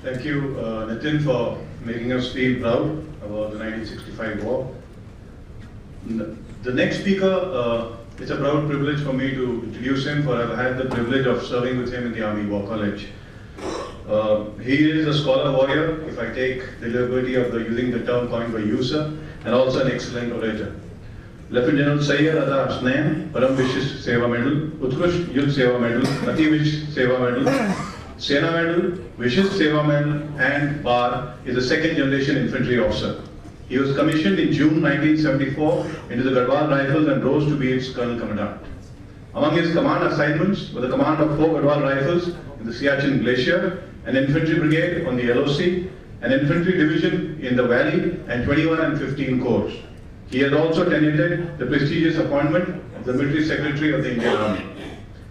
Thank you, Nitin, for making us feel proud about the 1965 war. The next speaker, it's a proud privilege for me to introduce him, for I've had the privilege of serving with him in the Army War College. He is a scholar warrior, if I take the liberty of using the term coined by you, sir, and also an excellent orator. Lieutenant General Sayyid Ata Hasnain, Param Vishish Seva Medal, Utkrishт Yudh Seva Medal, Ati Vishish Seva Medal, Sena Medal, Vishish Seva Medal, and Bar is a second generation infantry officer. He was commissioned in June 1974 into the Garhwal Rifles and rose to be its Colonel Commandant. Among his command assignments were the command of 4 Garhwal Rifles in the Siachen Glacier, an infantry brigade on the LOC, an infantry division in the Valley, and 21 and 15 corps. He has also tenanted the prestigious appointment of the Military Secretary of the Indian Army.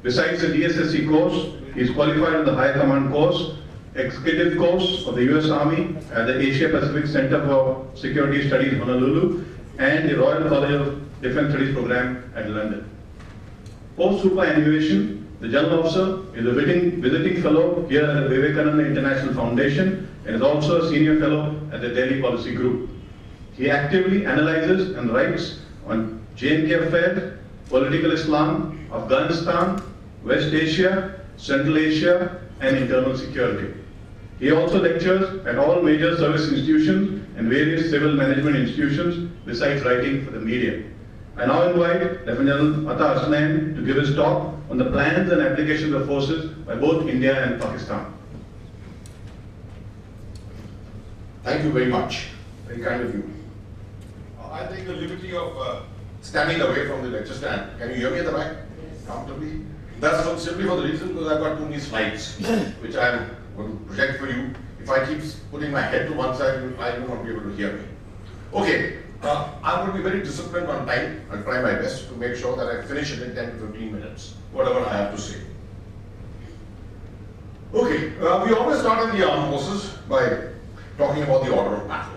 Besides the DSSC course, he is qualified in the High Command course, Executive course of the US Army at the Asia Pacific Center for Security Studies, Honolulu, and the Royal College of Defence Studies program at London. Post-superannuation, the General Officer is a visiting fellow here at the Vivekananda International Foundation and is also a senior fellow at the Delhi Policy Group. He actively analyzes and writes on J&K affairs, political Islam, Afghanistan, West Asia, Central Asia, and internal security. He also lectures at all major service institutions and various civil management institutions, besides writing for the media. I now invite Lieutenant General Ata Hasnain to give his talk on the plans and applications of forces by both India and Pakistan. Thank you very much. Very kind of you. I take the liberty of standing away from the lecture stand. Can you hear me at the back? Yes. Comfortably? That's simply for the reason because I've got too many slides, which I'm going to project for you. If I keep putting my head to one side, I will not be able to hear me. Okay, I'm going to be very disciplined on time. I'll try my best to make sure that I finish it in 10 to 15 minutes, whatever I have to say. Okay, we always start in the armed forces by talking about the order of battle.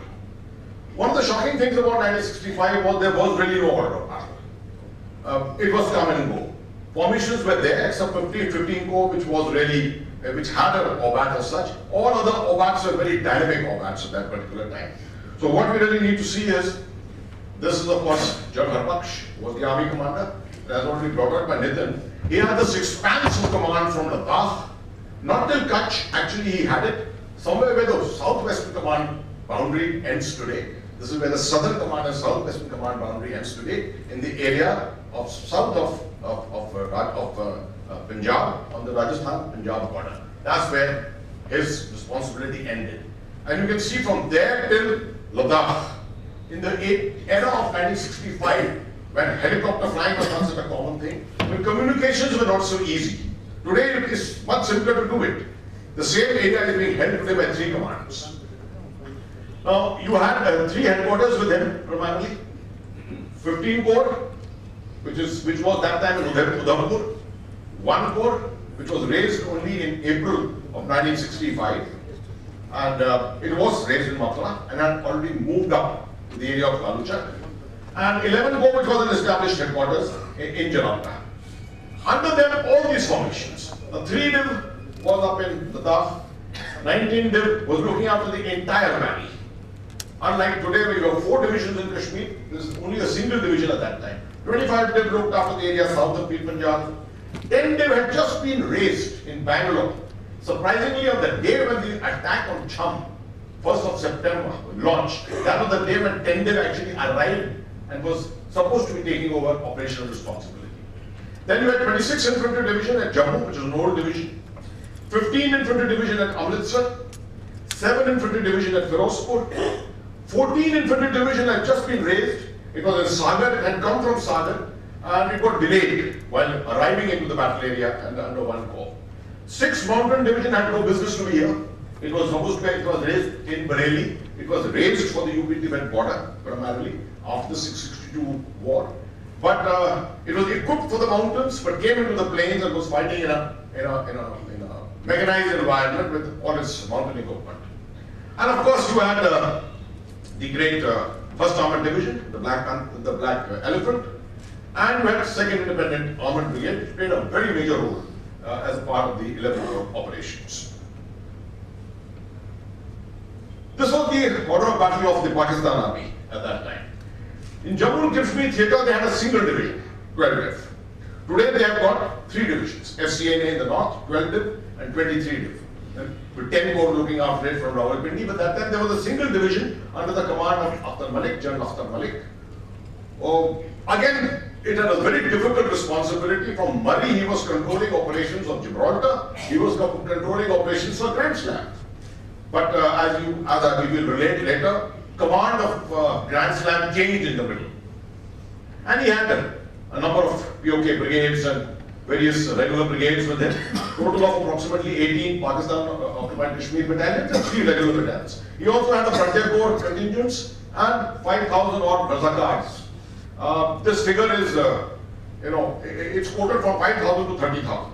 One of the shocking things about 1965 was there was really no order of battle. It was come and go. Formations were there except 15 Corps, which was really, which had an OBAT as such. All other OBATs were very dynamic OBATs at that particular time. So what we really need to see is, this is of course General Harpaksh, who was the army commander, as already brought out by Nitin. He had this expansive command from Ladakh, not till Kutch, actually he had it somewhere where the southwestern command boundary ends today. This is where the southern command and southwestern command boundary ends today, in the area of south of Punjab, on the Rajasthan-Punjab border. That's where his responsibility ended. And you can see from there till Ladakh, in the era of 1965, when helicopter flying was not such a common thing, when communications were not so easy. Today it is much simpler to do it. The same area is being held today by 3 commands. Now, you had 3 headquarters with him, primarily. 15 Corps, which was that time in Udhampur. 1 Corps, which was raised only in April of 1965. And it was raised in Mathura and had already moved up to the area of Kaluchak. And 11 Corps, which was an established headquarters in Jalandhar. Under them, all these formations. The 3 Div was up in Ladakh. 19 Div was looking after the entire valley. Unlike today, where you have 4 divisions in Kashmir, there is only a single division at that time. 25 Div looked after the area south of Pir Punjab. 10 Div had just been raised in Bangalore. Surprisingly, on the day when the attack on Cham, 1st of September, launched, that was the day when 10 Div actually arrived and was supposed to be taking over operational responsibility. Then you had 26 Infantry Division at Jammu, which is an old division. 15 Infantry Division at Amritsar. 7 Infantry Division at Firozpur. 14 Infantry Division had just been raised. It was in Sagar, it had come from Sagar, and it got delayed while arriving into the battle area and under 1 Corps. 6 Mountain Division had no business to be here. It was supposed to be, it was raised in Bareilly. It was raised for the UP-Tibet border, primarily, after the 662 war. But it was equipped for the mountains, but came into the plains and was fighting in a mechanized environment with all its mountain equipment. And of course, you had the great 1st Armored Division, the Black Elephant, and you had 2nd Independent Armored Brigade, which played a very major role as a part of the 11th Corps operations. the order of battle of the Pakistan Army at that time. In Jammu and Kashmir theatre, they had a single division, 12 div. Today they have got 3 divisions, FCNA in the north, 12 div and 23 div. With 10 corps looking after it from Rawalpindi, but that time there was a single division under the command of Akhtar Malik, General Akhtar Malik. Again, it had a very difficult responsibility. From Murray, he was controlling operations of Gibraltar, he was controlling operations for Grand Slam. But as we will relate later, command of Grand Slam changed in the middle. And he had a number of POK brigades and various regular brigades with him. Total of approximately 18 Pakistan occupied Kashmir battalions and 3 regular battalions. He also had a frontier corps contingents and 5,000 odd Razakars. This figure is, it's quoted from 5,000 to 30,000.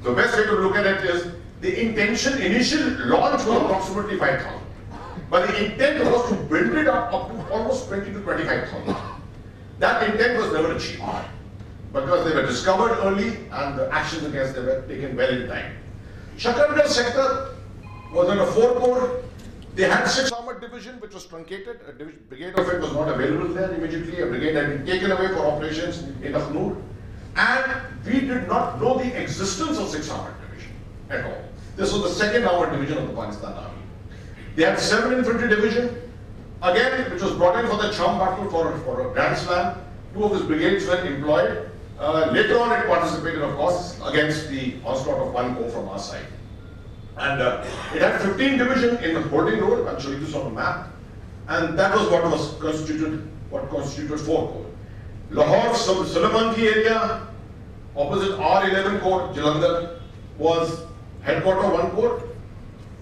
The best way to look at it is the initial launch was approximately 5,000. But the intent was to build it up to almost 20 to 25,000. That intent was never achieved because they were discovered early and the actions against them were taken well in time. Shakargarh sector was under 4 corps. They had 6 armored division which was truncated. A brigade of it was not available there immediately. A brigade had been taken away for operations in Akhnur. And we did not know the existence of 6 armored division at all. This was the 2nd armored division of the Pakistan Army. They had 7 infantry division, again, which was brought in for the Cham battle for a Grand Slam. 2 of his brigades were employed. Later on, it participated, of course, against the onslaught of 1 corps from our side. And it had 15 division in the holding road. I'll show you this on the map. And that was what constituted 4 corps. Lahore, Sulaimanki area, opposite R11 Corps, Jalandhar, was headquarter 1 corps,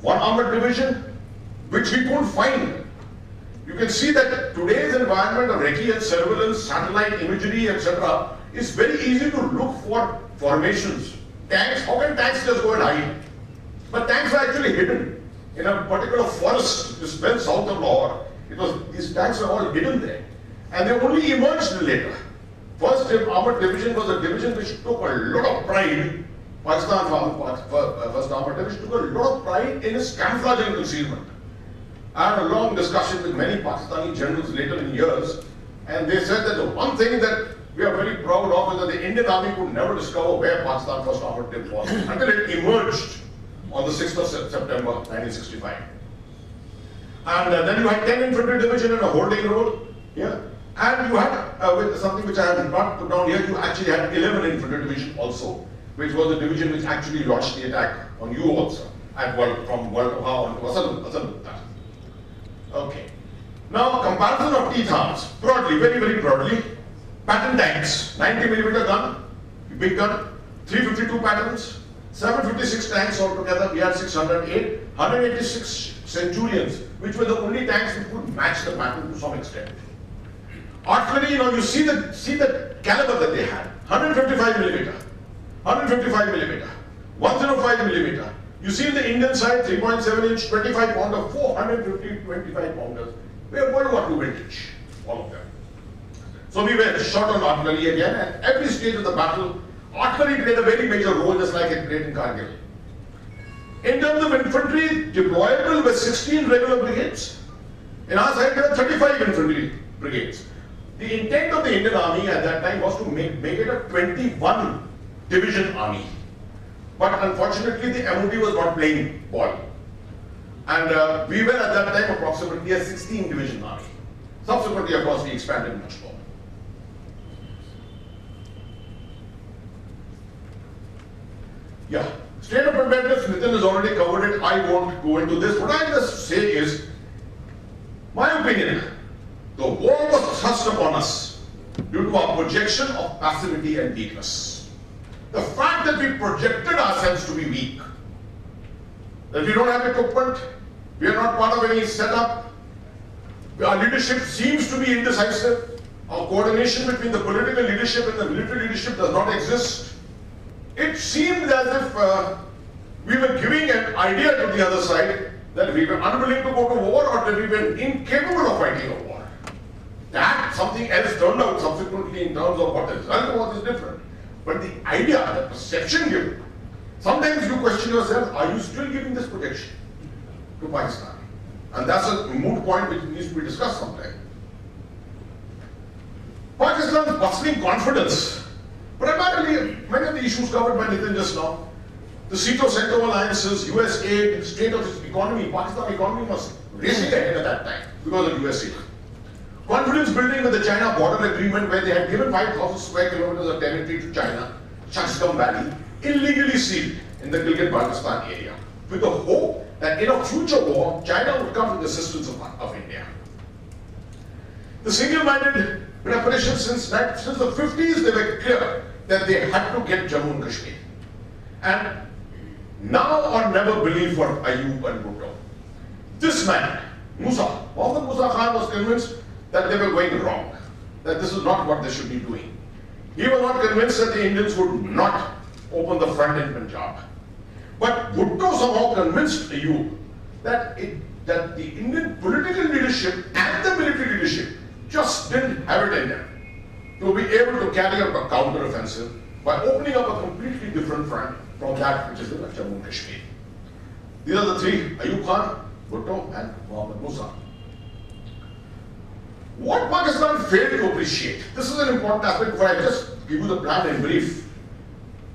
1 armored division, which we couldn't find. You can see that today's environment of recce and surveillance, satellite imagery, etc., is very easy to look for formations. Tanks, how can tanks just go and hide? But tanks are actually hidden in a particular forest just well south of Lahore. These tanks are all hidden there. And they only emerged later. First armored division was a division which took a lot of pride. Pakistan First Armored Division took a lot of pride in its camouflage and concealment. I had a long discussion with many Pakistani generals later in years, and they said that the one thing that we are very proud of is that the Indian Army could never discover where Pakistan First Armored Division was until it emerged on the 6th of September 1965. And then you had 10 infantry division in a holding role here, and you had with something which I have not put down here, you actually had 11 infantry division also, which was the division which actually launched the attack on you also, from Walkoha on to Asad. Okay. Now, comparison of teeth arms, broadly, very, very broadly. Pattern tanks, 90mm gun, big gun, 352 patterns, 756 tanks altogether, we had 608, 186 Centurions, which were the only tanks which could match the pattern to some extent. Artillery, you see the caliber that they had, 155mm, 155mm, 105mm. You see the Indian side, 3.7 inch, 25 pounder, 450 25 pounders. We are World War II vintage, all of them. So we were shot on artillery again, and at every stage of the battle, artillery played a very major role, just like it played in Kargil. In terms of infantry, deployable were 16 regular brigades. In our side, there were 35 infantry brigades. The intent of the Indian Army at that time was to make it a 21 division army. But unfortunately, the MOD was not playing ball. And we were at that time approximately a 16 division army. Subsequently, of course, we expanded much more. Yeah, state of preparedness, Nitin has already covered it. I won't go into this. What I just say is, my opinion, the war was thrust upon us due to our projection of passivity and weakness. The fact that we projected ourselves to be weak, that we don't have equipment, we are not part of any setup, our leadership seems to be indecisive, our coordination between the political leadership and the military leadership does not exist. It seemed as if we were giving an idea to the other side that we were unwilling to go to war or that we were incapable of fighting a war. That something else turned out subsequently in terms of what the result was is different. But the idea, the perception given, sometimes you question yourself, are you still giving this protection to Pakistan? And that's a moot point which needs to be discussed sometime. Pakistan's bustling confidence, primarily many of the issues covered by Nitin just now, the Sito-Cento alliances, US aid, state of its economy, Pakistan economy was racing ahead at that time because of US aid. Confidence building with the China border agreement where they had given 5,000 square kilometers of territory to China, Chaskam Valley, illegally sealed in the Gilgit-Baltistan area, with the hope that in a future war, China would come to the assistance of India. The single-minded preparation since the 50s, they were clear that they had to get Jammu and Kashmir. And now or never believe for Ayub and Bhutto. This man, Mohammad Musa Khan was convinced that they were going wrong, that this is not what they should be doing. He was not convinced that the Indians would not open the front in Punjab. But Bhutto somehow convinced Ayub that the Indian political leadership and the military leadership just didn't have it in them to be able to carry out a counter-offensive by opening up a completely different front from that which is in Jammu and Kashmir. These are the three, Ayub Khan, Bhutto and Mohammad Musa. What Pakistan failed to appreciate, this is an important aspect before I just give you the plan in brief.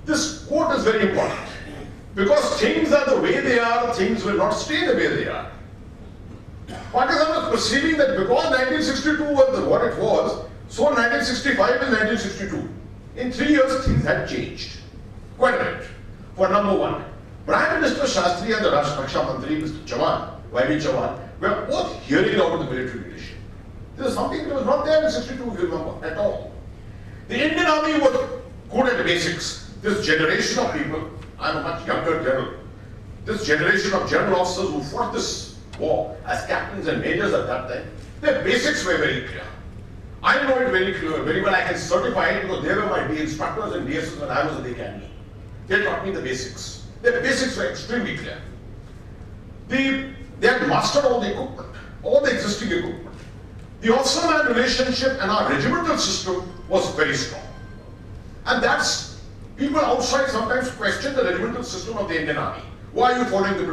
This quote is very important because things are the way they are, things will not stay the way they are. Pakistan was perceiving that because 1962 was what it was, so 1965 is 1962. In 3 years, things had changed quite a bit. For number one, Prime Minister Shastri and the Raksha Mantri, Mr. Chavan, Y.B. Chavan, were both hearing about the military leadership. This is something that was not there in 62, if you remember, at all. The Indian Army was good at basics. This generation of people, I'm a much younger general, this generation of general officers who fought this war as captains and majors at that time, their basics were very clear. I know it very well. I can certify it because they were my instructors and DSs when I was in the academy. They taught me the basics. Their basics were extremely clear. They had mastered all the equipment, all the existing equipment. The officer-man relationship and our regimental system was very strong. And that's, people outside sometimes question the regimental system of the Indian Army. Why are you following the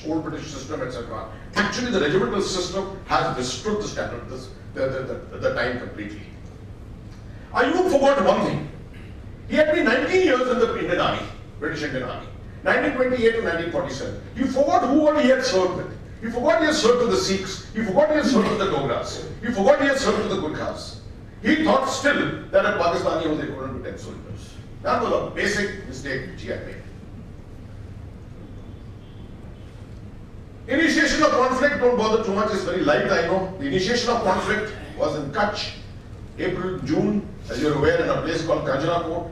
old British system, etc.? Actually, the regimental system has withstood the standard, the time completely. Ayub forgot one thing. He had been 19 years in the Indian Army, British Indian Army, 1928 to 1947. He forgot who all he had served with. He forgot he had served with the Sikhs. He forgot he had served with the Dogras. He forgot he had served with the Gurkhas. He thought still that a Pakistani was equivalent to 10 soldiers. That was a basic mistake which he had made. Initiation of conflict, don't bother too much, it's very light, I know. The initiation of conflict was in Kutch, April, June, as you're aware, in a place called Kanjanapur.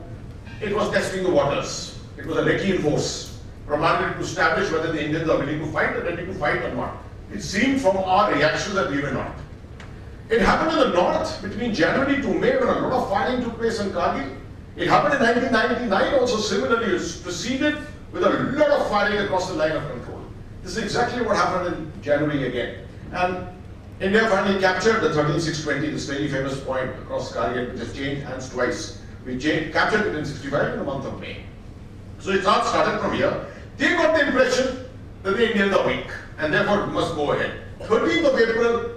It was testing the waters. It was a recce force, primarily to establish whether the Indians are willing to fight and ready to fight or not. It seemed from our reaction that we were not. It happened in the north between January to May when a lot of fighting took place in Kargil. It happened in 1999 also similarly. It proceeded with a lot of firing across the line of control. This is exactly what happened in January again. And India finally captured the 13620, this very famous point across Kargil, which has changed hands twice. We captured it in 65 in the month of May. So it's not started from here. They got the impression that the Indians are weak and therefore must go ahead. 13th of April,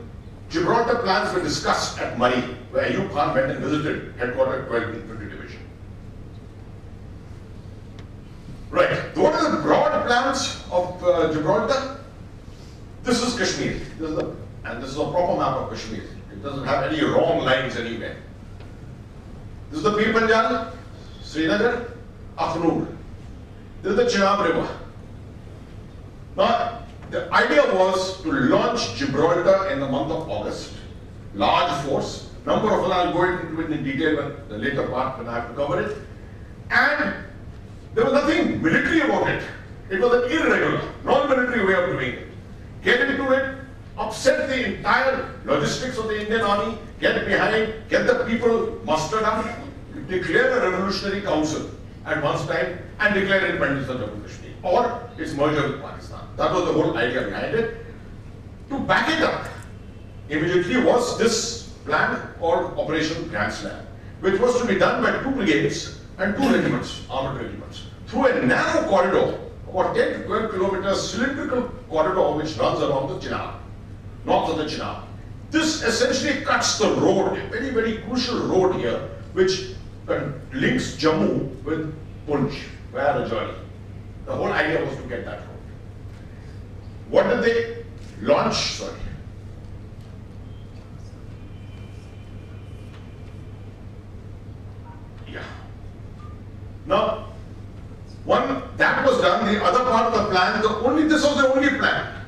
Gibraltar plans were discussed at Murray, where Ayub Khan went and visited headquarters 12th Infantry Division. Right, what are the broad plans of Gibraltar? This is Kashmir, and this is a proper map of Kashmir. It doesn't have any wrong lines anywhere. This is the Pir Panjal, Srinagar, Akhnoor. This is the Chenab River. Now, the idea was to launch Gibraltar in the month of August. Large force. Number of them, I'll go into it in detail in the later part when I have to cover it. And there was nothing military about it. It was an irregular, non-military way of doing it. Get into it, upset the entire logistics of the Indian Army, get behind, get the people mustered up, declare a revolutionary council at one time, and declare independence of Jammu and Kashmir, or its merger with Pakistan. That was the whole idea behind it. To back it up, immediately was this plan called Operation Grand Slam, which was to be done by 2 brigades and 2 regiments, armored regiments, through a narrow corridor, about 10 to 12 kilometers, cylindrical corridor which runs along the Chenab. north of the Chenab. This essentially cuts the road, a very, very crucial road here, which links Jammu with Poonch via the journey. The whole idea was to get that road. What did they launch? Sorry. Yeah. Now, that was done. The other part of the plan, this was the only plan.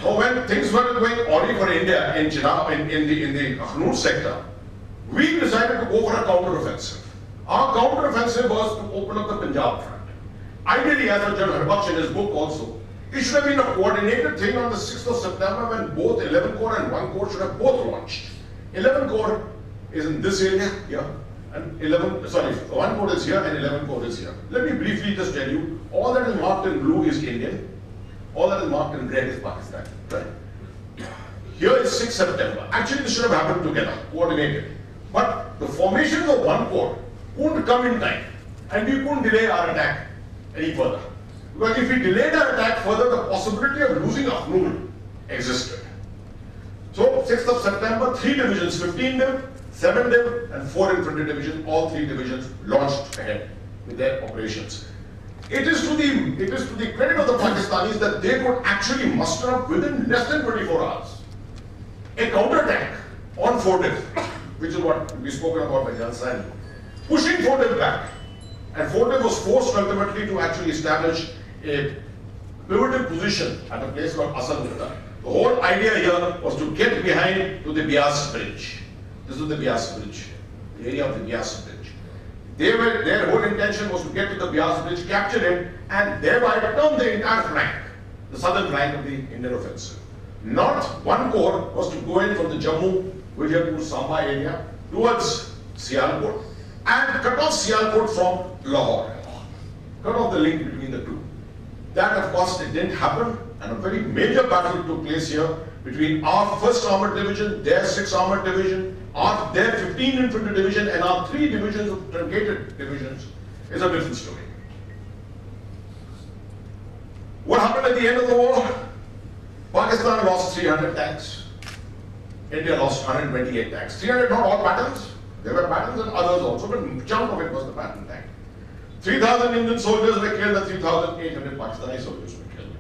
So when things were going awry for India in Chenab, in the Hasnain sector, we decided to go for a counter-offensive. Our counter-offensive was to open up the Punjab front. Ideally, as General Harbaksh in his book also, it should have been a coordinated thing on the 6th of September when both 11 Corps and 1 Corps should have both launched. 11 Corps is in this area here, and 1 Corps is here and 11 Corps is here. Let me briefly just tell you, all that is marked in blue is Indian, all that is marked in red is Pakistan. Right? Here is 6th September. Actually, this should have happened together, coordinated. But the formation of 1 Corps couldn't come in time, and we couldn't delay our attack any further. Because if we delayed our attack further, the possibility of losing Hasnain existed. So, 6th of September, 3 divisions, 15 div, 7 div, and 4 infantry divisions, all 3 divisions launched ahead with their operations. It is to the credit of the Pakistanis that they could actually muster up within less than 24 hours a counterattack on 4 div, which is what we spoken about by Hasnain, pushing 4 div back. And 4 div was forced ultimately to actually establish a pivotal position at a place called Asadutta. The whole idea here was to get behind to the Bias Bridge. This is the Bias Bridge, the area of the Bias Bridge. Their whole intention was to get to the Bias Bridge, capture it, and thereby turn the entire flank, the southern flank of the Indian offensive. Not 1 Corps was to go in from the Jammu, Vijaypur, Samba area towards Sialkot and cut off Sialkot from Lahore. Cut off the link between the two. That, of course, it didn't happen, and a very major battle took place here between our 1st Armored Division, their 6th Armored Division, their 15th Infantry Division, and our 3 divisions of truncated divisions. Is a different story. What happened at the end of the war? Pakistan lost 300 tanks. India lost 128 tanks. 300 not all patterns. There were patterns and others also, but a chunk of it was the pattern tank. 3,000 Indian soldiers were killed and 3,800 Pakistani soldiers were killed.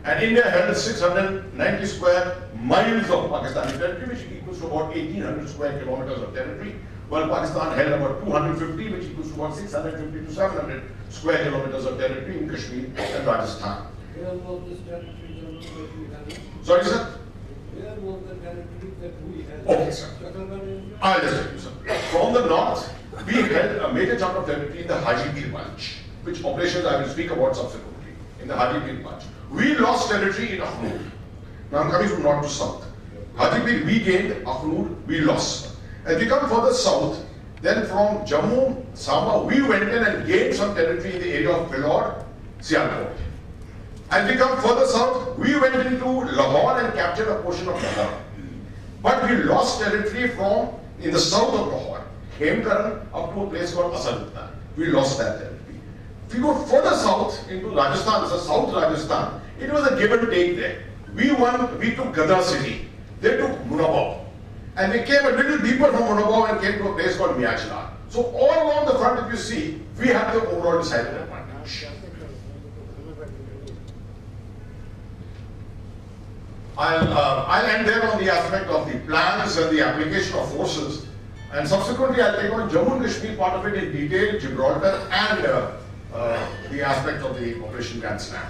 And India held 690 square miles of Pakistani territory, which equals to about 1,800 square kilometers of territory, while Pakistan held about 250, which equals to about 650 to 700 square kilometers of territory in Kashmir and Rajasthan. Where was this territory that we had? Sorry, sir? Where was the territory that we had? Okay, sir. I'll just tell you, sir. From the north, we held a major chunk of territory in the Hajipir Bunch, which operations I will speak about subsequently, in the Hajipir Bunch. We lost territory in Akhnur. Now I'm coming from north to south. Hajipir we gained, Akhnur we lost. As we come further south, then from Jammu, Samba, we went in and gained some territory in the area of Bilor, Sialkot. As we come further south, we went into Lahore and captured a portion of Lahore. But we lost territory in the south of Lahore, Khemkaran, up to a place called Asadutta. We lost that territory. If we go further south into Rajasthan, so South Rajasthan, it was a give and take there. We took Gadar city, they took Munabao. And they came a little deeper from Munabao and came to a place called Miachla. So all along the front, if you see, we have the overall decisive advantage. I'll end there on the aspect of the plans and the application of forces, and subsequently I'll take on Jammu and Kashmir part of it in detail, Gibraltar, and the aspect of the Operation Grand Slam.